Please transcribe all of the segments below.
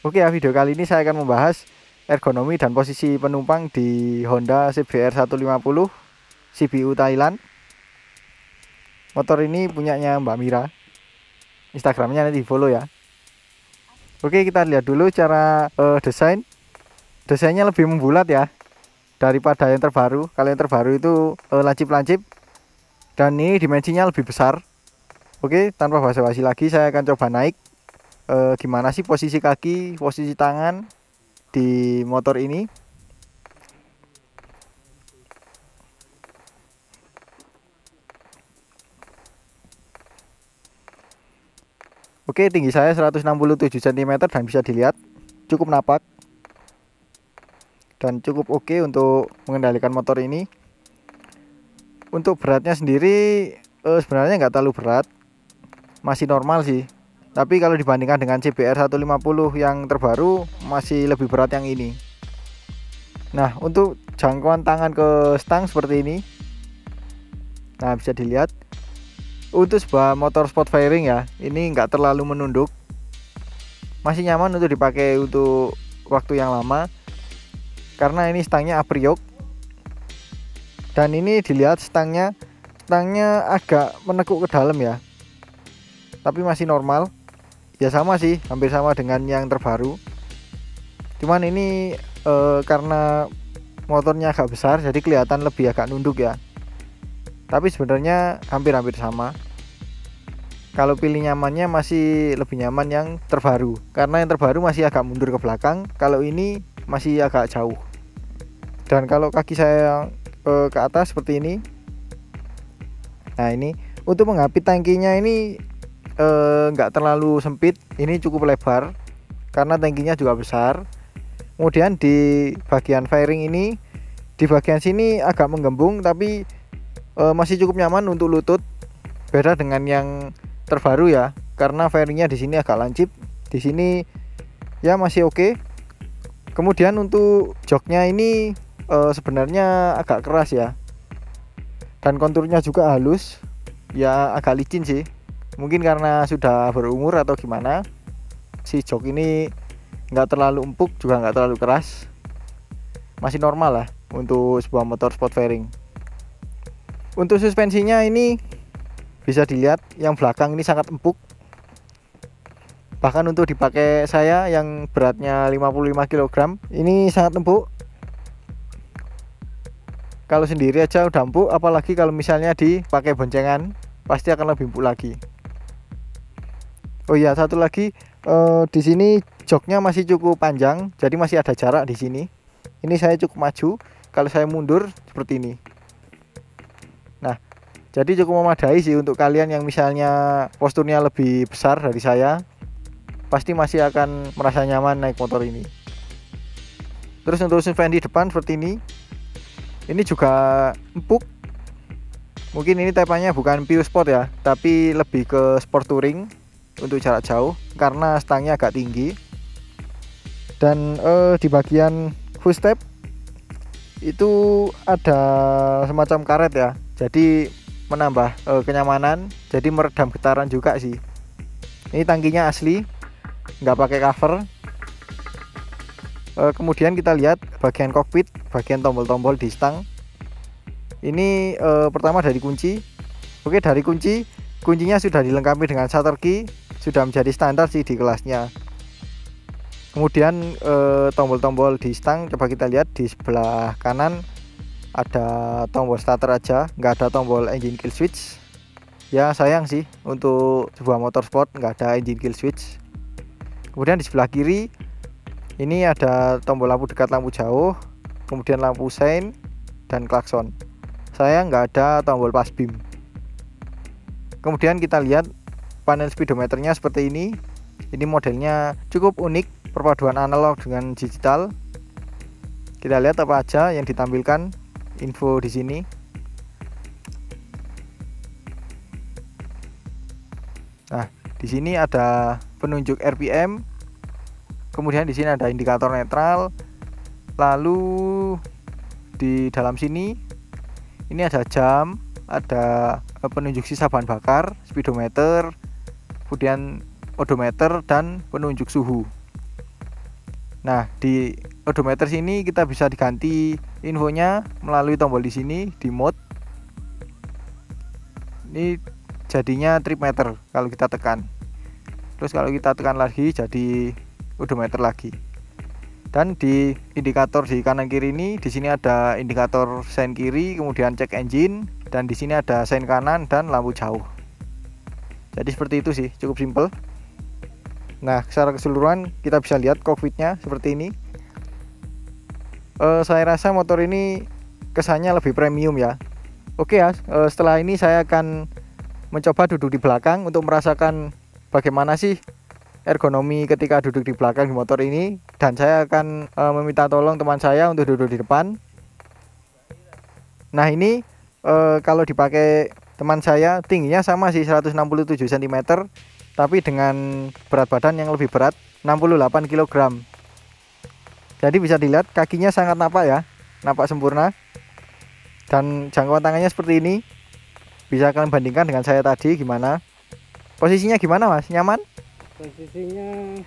Oke ya, video kali ini saya akan membahas ergonomi dan posisi penumpang di Honda CBR 150 CBU Thailand. Motor ini punyanya Mbak Mira. Instagramnya nanti di follow ya. Oke, kita lihat dulu cara desain. Desainnya lebih membulat ya daripada yang terbaru. Kalau yang terbaru itu lancip-lancip, dan ini dimensinya lebih besar. Oke, tanpa basa-basi lagi saya akan coba naik. Gimana sih posisi kaki, posisi tangan di motor ini. Oke, tinggi saya 167 cm dan bisa dilihat cukup napak dan cukup oke untuk mengendalikan motor ini. Untuk beratnya sendiri sebenarnya nggak terlalu berat, masih normal sih. Tapi kalau dibandingkan dengan CBR 150 yang terbaru, masih lebih berat yang ini. Nah, untuk jangkauan tangan ke stang seperti ini. Nah, bisa dilihat untuk sebuah motor sport fairing ya, ini nggak terlalu menunduk, masih nyaman untuk dipakai untuk waktu yang lama. Karena ini stangnya apriok, dan ini dilihat stangnya agak menekuk ke dalam ya, tapi masih normal. Ya sama sih, hampir sama dengan yang terbaru. Cuman ini karena motornya agak besar, jadi kelihatan lebih agak nunduk ya. Tapi sebenarnya hampir-hampir sama. Kalau pilih nyamannya masih lebih nyaman yang terbaru, karena yang terbaru masih agak mundur ke belakang. Kalau ini masih agak jauh. Dan kalau kaki saya ke atas seperti ini. Nah, ini untuk menghapit tangkinya ini nggak terlalu sempit, ini cukup lebar karena tangkinya juga besar. Kemudian di bagian fairing ini, di bagian sini agak menggembung, tapi masih cukup nyaman untuk lutut. Beda dengan yang terbaru ya, karena fairingnya di sini agak lancip, di sini ya masih oke. Kemudian untuk joknya ini sebenarnya agak keras ya, dan konturnya juga halus, ya agak licin sih. Mungkin karena sudah berumur atau gimana, si jok ini nggak terlalu empuk juga nggak terlalu keras, masih normal lah untuk sebuah motor sport fairing. Untuk suspensinya ini bisa dilihat yang belakang ini sangat empuk, bahkan untuk dipakai saya yang beratnya 55 kg ini sangat empuk. Kalau sendiri aja udah empuk, apalagi kalau misalnya dipakai boncengan pasti akan lebih empuk lagi. Oh iya, satu lagi, di sini joknya masih cukup panjang, jadi masih ada jarak di sini. Ini saya cukup maju, kalau saya mundur seperti ini. Nah, jadi cukup memadai sih untuk kalian yang misalnya posturnya lebih besar dari saya, pasti masih akan merasa nyaman naik motor ini. Terus untuk suspensi depan seperti ini juga empuk. Mungkin ini tipenya bukan pure sport ya, tapi lebih ke sport touring untuk jarak jauh karena stangnya agak tinggi. Dan di bagian footstep itu ada semacam karet ya, jadi menambah kenyamanan, jadi meredam getaran juga sih. Ini tangkinya asli, nggak pakai cover. Kemudian kita lihat bagian kokpit, bagian tombol-tombol di stang. Ini pertama dari kunci. Oke, dari kuncinya sudah dilengkapi dengan shutter key, sudah menjadi standar sih di kelasnya. Kemudian tombol-tombol di stang, coba kita lihat di sebelah kanan ada tombol starter aja, nggak ada tombol engine kill switch. Ya sayang sih, untuk sebuah motor sport nggak ada engine kill switch. Kemudian di sebelah kiri ini ada tombol lampu dekat, lampu jauh, kemudian lampu sein dan klakson. Saya nggak ada tombol pass beam. Kemudian kita lihat panel speedometernya seperti ini. Ini modelnya cukup unik, perpaduan analog dengan digital. Kita lihat apa aja yang ditampilkan info di sini. Nah, di sini ada penunjuk RPM. Kemudian di sini ada indikator netral. Lalu di dalam sini ini ada jam, ada penunjuk sisa bahan bakar, speedometer, kemudian odometer dan penunjuk suhu. Nah, di odometer sini kita bisa diganti infonya melalui tombol di sini di mode. Ini jadinya trip meter kalau kita tekan. Terus kalau kita tekan lagi jadi odometer lagi. Dan di indikator di kanan kiri ini, di sini ada indikator sein kiri, kemudian cek engine, dan di sini ada sein kanan dan lampu jauh. Jadi seperti itu sih, cukup simple. Nah, secara keseluruhan kita bisa lihat cockpitnya seperti ini. Saya rasa motor ini kesannya lebih premium ya. Oke ya, setelah ini saya akan mencoba duduk di belakang untuk merasakan bagaimana sih ergonomi ketika duduk di belakang di motor ini. Dan saya akan meminta tolong teman saya untuk duduk di depan. Nah ini kalau dipakai teman saya tingginya sama sih 167 cm, tapi dengan berat badan yang lebih berat 68 kg. Jadi bisa dilihat kakinya sangat napak ya, napak sempurna. Dan jangkauan tangannya seperti ini. Bisa kalian bandingkan dengan saya tadi gimana. Posisinya gimana Mas? Nyaman? Posisinya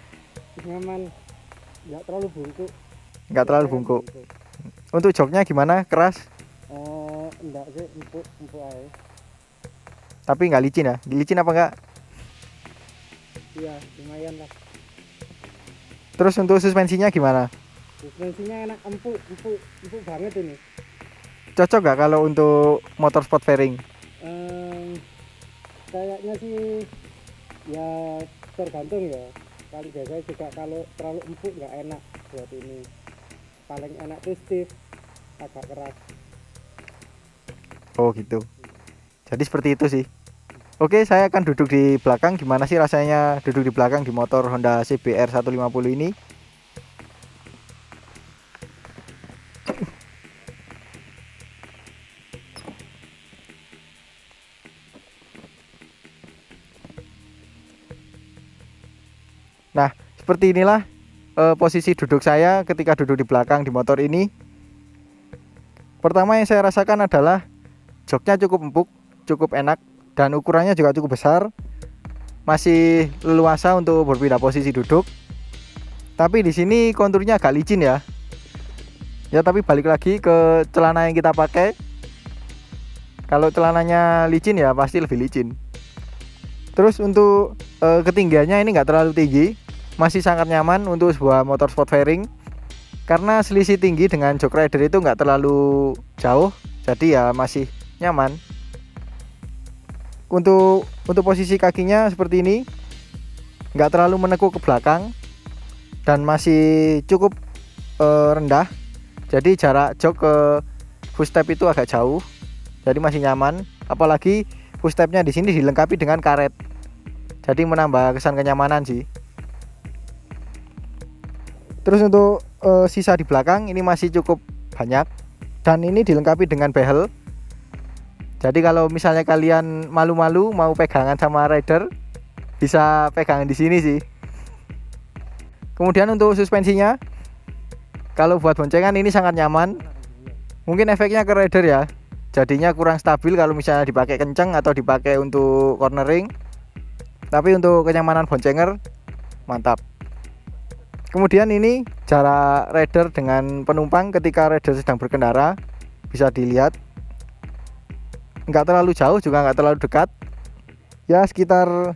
nyaman, nggak terlalu bungkuk. Nggak terlalu bungkuk. Untuk joknya gimana? Keras? Enggak sih, empuk aja. Tapi nggak licin ya? Licin apa enggak? Iya, lumayan lah. Terus untuk suspensinya gimana? Suspensinya enak, empuk banget ini. Cocok nggak kalau untuk motor sport fairing? Kayaknya sih ya tergantung ya. Paling biasanya juga kalau terlalu empuk nggak enak buat ini. Paling enak tuh stiff, agak keras. Oh gitu. Jadi seperti itu sih. Oke, saya akan duduk di belakang. Gimana sih rasanya duduk di belakang di motor Honda CBR 150 ini? Nah, seperti inilah posisi duduk saya ketika duduk di belakang di motor ini. Pertama yang saya rasakan adalah joknya cukup empuk, cukup enak, dan ukurannya juga cukup besar. Masih leluasa untuk berpindah posisi duduk. Tapi di sini konturnya agak licin ya. Ya tapi balik lagi ke celana yang kita pakai. Kalau celananya licin ya pasti lebih licin. Terus untuk ketinggiannya ini nggak terlalu tinggi, masih sangat nyaman untuk sebuah motor sport fairing. Karena selisih tinggi dengan jok rider itu nggak terlalu jauh, jadi ya masih nyaman. Untuk posisi kakinya seperti ini, nggak terlalu menekuk ke belakang dan masih cukup rendah. Jadi jarak jok ke footstep itu agak jauh, jadi masih nyaman. Apalagi footstepnya di sini dilengkapi dengan karet, jadi menambah kesan kenyamanan sih. Terus untuk sisa di belakang ini masih cukup banyak dan ini dilengkapi dengan behel. Jadi kalau misalnya kalian malu-malu mau pegangan sama rider, bisa pegangan di sini sih. Kemudian untuk suspensinya, kalau buat boncengan ini sangat nyaman. Mungkin efeknya ke rider ya, jadinya kurang stabil kalau misalnya dipakai kenceng atau dipakai untuk cornering. Tapi untuk kenyamanan boncenger mantap. Kemudian ini jarak rider dengan penumpang ketika rider sedang berkendara, bisa dilihat nggak terlalu jauh juga nggak terlalu dekat, ya sekitar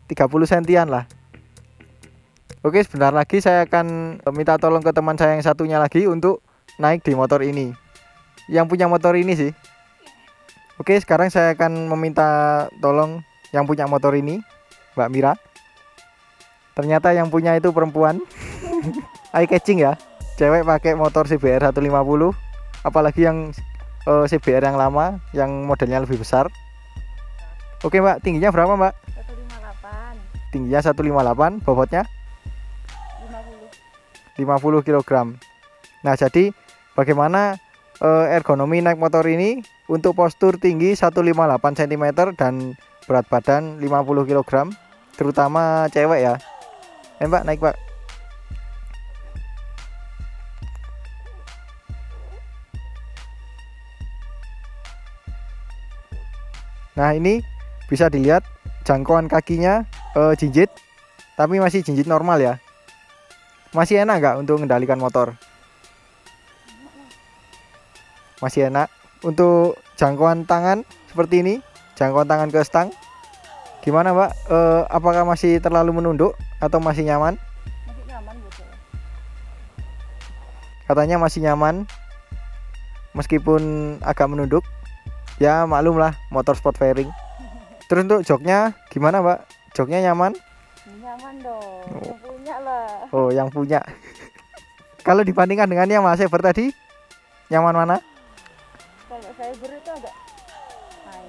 30 sentian lah. Oke, sebentar lagi saya akan minta tolong ke teman saya yang satunya lagi untuk naik di motor ini, yang punya motor ini sih. Oke, sekarang saya akan meminta tolong yang punya motor ini, Mbak Mira. Ternyata yang punya itu perempuan. Eye catching ya, cewek pakai motor CBR 150, apalagi yang CBR yang lama, yang modelnya lebih besar. Oke Mbak, tingginya berapa Mbak? 158. Tingginya 158, bobotnya 50 kg. Nah jadi bagaimana ergonomi naik motor ini? Untuk postur tinggi 158 cm dan berat badan 50 kg, terutama cewek ya. Mbak, naik Mbak. Nah ini bisa dilihat jangkauan kakinya jinjit, tapi masih jinjit normal ya. Masih enak nggak untuk mengendalikan motor? Masih enak. Untuk jangkauan tangan seperti ini, jangkauan tangan ke stang, gimana Mbak? Apakah masih terlalu menunduk atau masih nyaman? Masih nyaman bosku. Katanya masih nyaman, meskipun agak menunduk. Ya maklum lah, motor sport fairing. Terus untuk joknya gimana Mbak? Joknya nyaman? Nyaman dong. Yang punya lah. Oh, yang punya. Kalau dibandingkan dengan yang Mas Ever tadi, nyaman mana? Kalau saya beri itu agak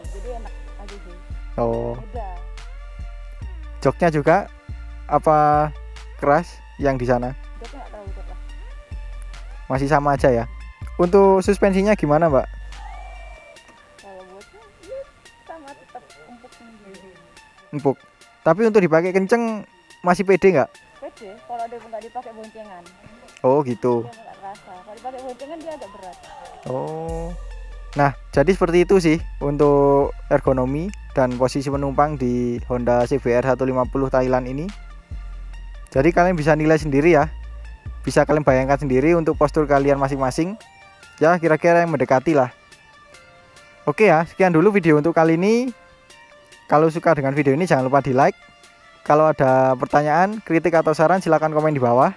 jadi enak aja sih. Oh, Udah. joknya juga apa keras yang di sana? Joknya nggak terlalu keras. Masih sama aja ya. Untuk suspensinya gimana Mbak? Kalau bosnya ya sama tetap empuk sendiri. Empuk. Tapi untuk dipakai kenceng masih pede nggak? Pede. Kalau dia nggak dipakai boncengan, Oh gitu. dia nggak terasa. Kalau dipakai boncengan dia agak berat. Oh. Nah, jadi seperti itu sih untuk ergonomi dan posisi penumpang di Honda CBR 150 Thailand ini. Jadi kalian bisa nilai sendiri ya. Bisa kalian bayangkan sendiri untuk postur kalian masing-masing. Ya, kira-kira yang mendekati lah. Oke ya, sekian dulu video untuk kali ini. Kalau suka dengan video ini jangan lupa di-like. Kalau ada pertanyaan, kritik atau saran silahkan komen di bawah.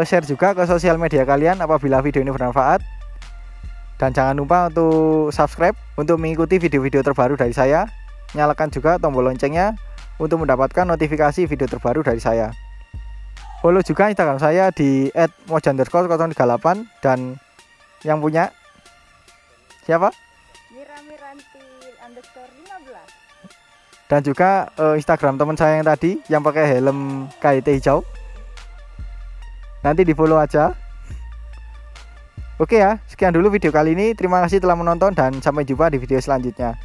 Share juga ke sosial media kalian apabila video ini bermanfaat. Dan jangan lupa untuk subscribe untuk mengikuti video-video terbaru dari saya. Nyalakan juga tombol loncengnya untuk mendapatkan notifikasi video terbaru dari saya. Follow juga Instagram saya di @moja_038 dan yang punya siapa? Mira_Miranti_15. Dan juga Instagram teman saya yang tadi yang pakai helm KIT hijau. Nanti di follow aja. Oke ya, sekian dulu video kali ini. Terima kasih telah menonton dan sampai jumpa di video selanjutnya.